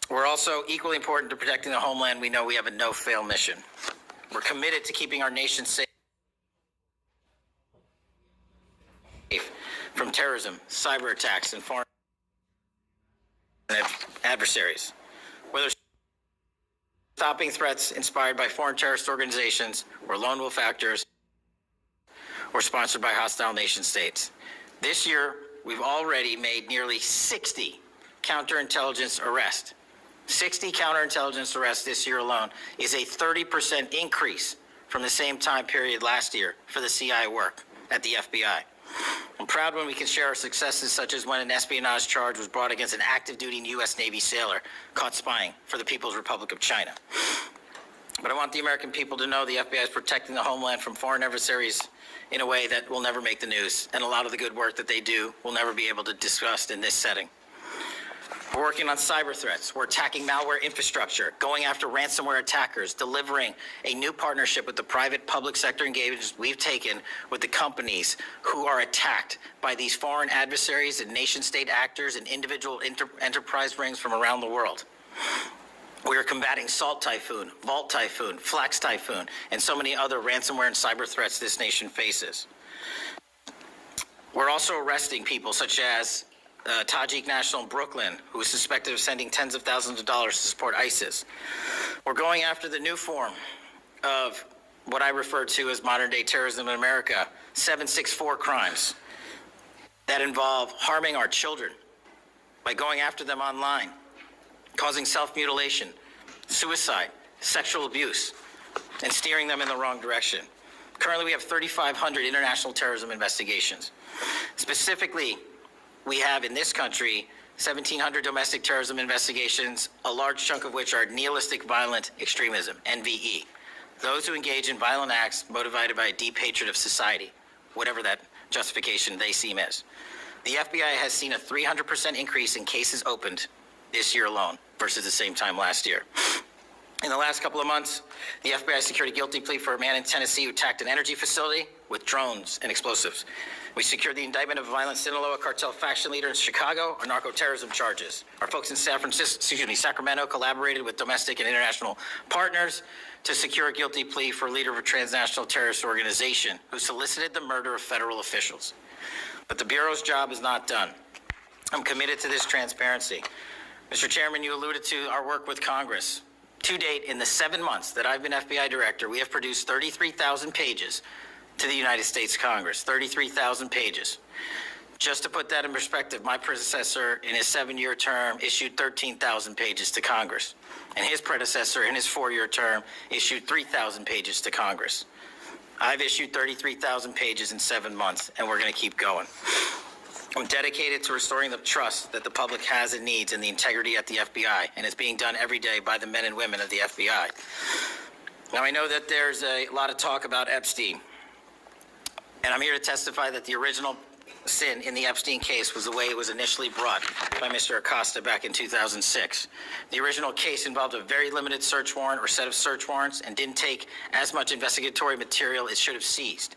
We're also equally important to protecting the homeland. We know we have a no-fail mission. We're committed to keeping our nation safe from terrorism, cyber attacks, and foreign adversaries. Whether stopping threats inspired by foreign terrorist organizations or lone wolf actors or sponsored by hostile nation states. This year, we've already made nearly 60 counterintelligence arrests. 60 counterintelligence arrests this year alone is a 30% increase from the same time period last year for the CIA work at the FBI. I'm proud when we can share our successes, such as when an espionage charge was brought against an active-duty U.S. Navy sailor caught spying for the People's Republic of China. But I want the American people to know the FBI is protecting the homeland from foreign adversaries in a way that will never make the news, and a lot of the good work that they do will never be able to discuss in this setting. We're working on cyber threats. We're attacking malware infrastructure, going after ransomware attackers, delivering a new partnership with the private public sector engagements we've taken with the companies who are attacked by these foreign adversaries and nation-state actors and individual enterprise rings from around the world. We are combating Salt Typhoon, Vault Typhoon, Flax Typhoon, and so many other ransomware and cyber threats this nation faces. We're also arresting people such as Tajik national in Brooklyn, who is suspected of sending tens of thousands of dollars to support ISIS. We're going after the new form of what I refer to as modern-day terrorism in America, 764 crimes that involve harming our children by going after them online, causing self-mutilation, suicide, sexual abuse, and steering them in the wrong direction. Currently, we have 3,500 international terrorism investigations. Specifically, we have in this country 1,700 domestic terrorism investigations, a large chunk of which are nihilistic violent extremism, NVE. Those who engage in violent acts motivated by a deep hatred of society, whatever that justification they seem is. The FBI has seen a 300% increase in cases opened this year alone versus the same time last year. In the last couple of months, the FBI secured a guilty plea for a man in Tennessee who attacked an energy facility with drones and explosives. We secured the indictment of a violent Sinaloa cartel faction leader in Chicago on narco-terrorism charges. Our folks in Sacramento collaborated with domestic and international partners to secure a guilty plea for a leader of a transnational terrorist organization who solicited the murder of federal officials. But the Bureau's job is not done. I'm committed to this transparency. Mr. Chairman, you alluded to our work with Congress. To date, in the 7 months that I've been FBI director, we have produced 33,000 pages to the United States Congress, 33,000 pages. Just to put that in perspective, my predecessor in his 7-year term issued 13,000 pages to Congress, and his predecessor in his 4-year term issued 3,000 pages to Congress. I've issued 33,000 pages in 7 months, and we're going to keep going. I'm dedicated to restoring the trust that the public has and needs in the integrity at the FBI, and it's being done every day by the men and women of the FBI. Now, I know that there's a lot of talk about Epstein, and I'm here to testify that the original sin in the Epstein case was the way it was initially brought by Mr. Acosta back in 2006. The original case involved a very limited search warrant or set of search warrants and didn't take as much investigatory material it should have seized.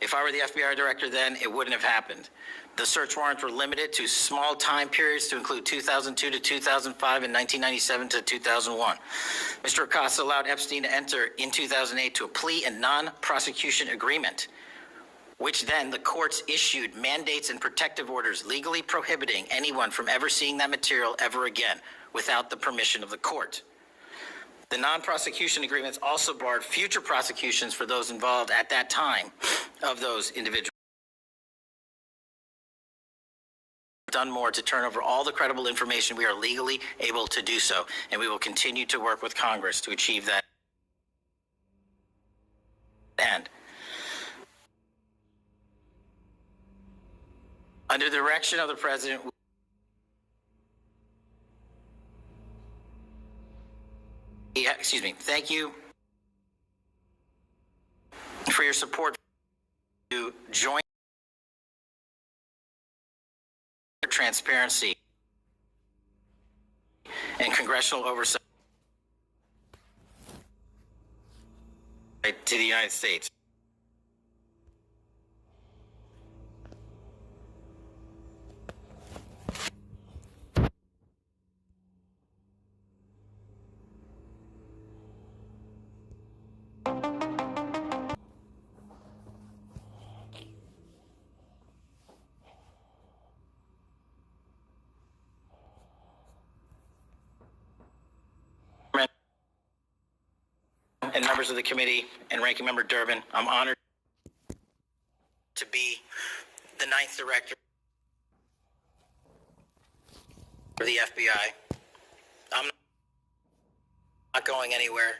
If I were the FBI director then, it wouldn't have happened. The search warrants were limited to small time periods to include 2002 to 2005 and 1997 to 2001. Mr. Acosta allowed Epstein to enter in 2008 to a plea and non-prosecution agreement, which then the courts issued mandates and protective orders legally prohibiting anyone from ever seeing that material ever again without the permission of the court. The non-prosecution agreements also barred future prosecutions for those involved at that time of those individuals. Done more to turn over all the credible information we are legally able to do so, and we will continue to work with Congress to achieve that end. Under the direction of the President, thank you for your support to join transparency and congressional oversight to the United States. members of the committee and Ranking Member Durbin, I'm honored to be the 9th director for the FBI. I'm not going anywhere.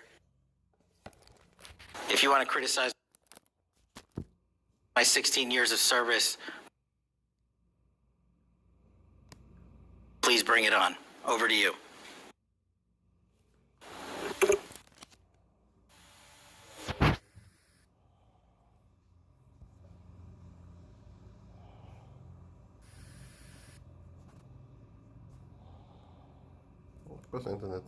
If you want to criticize my 16 years of service, please bring it on. Over to you. Questo internet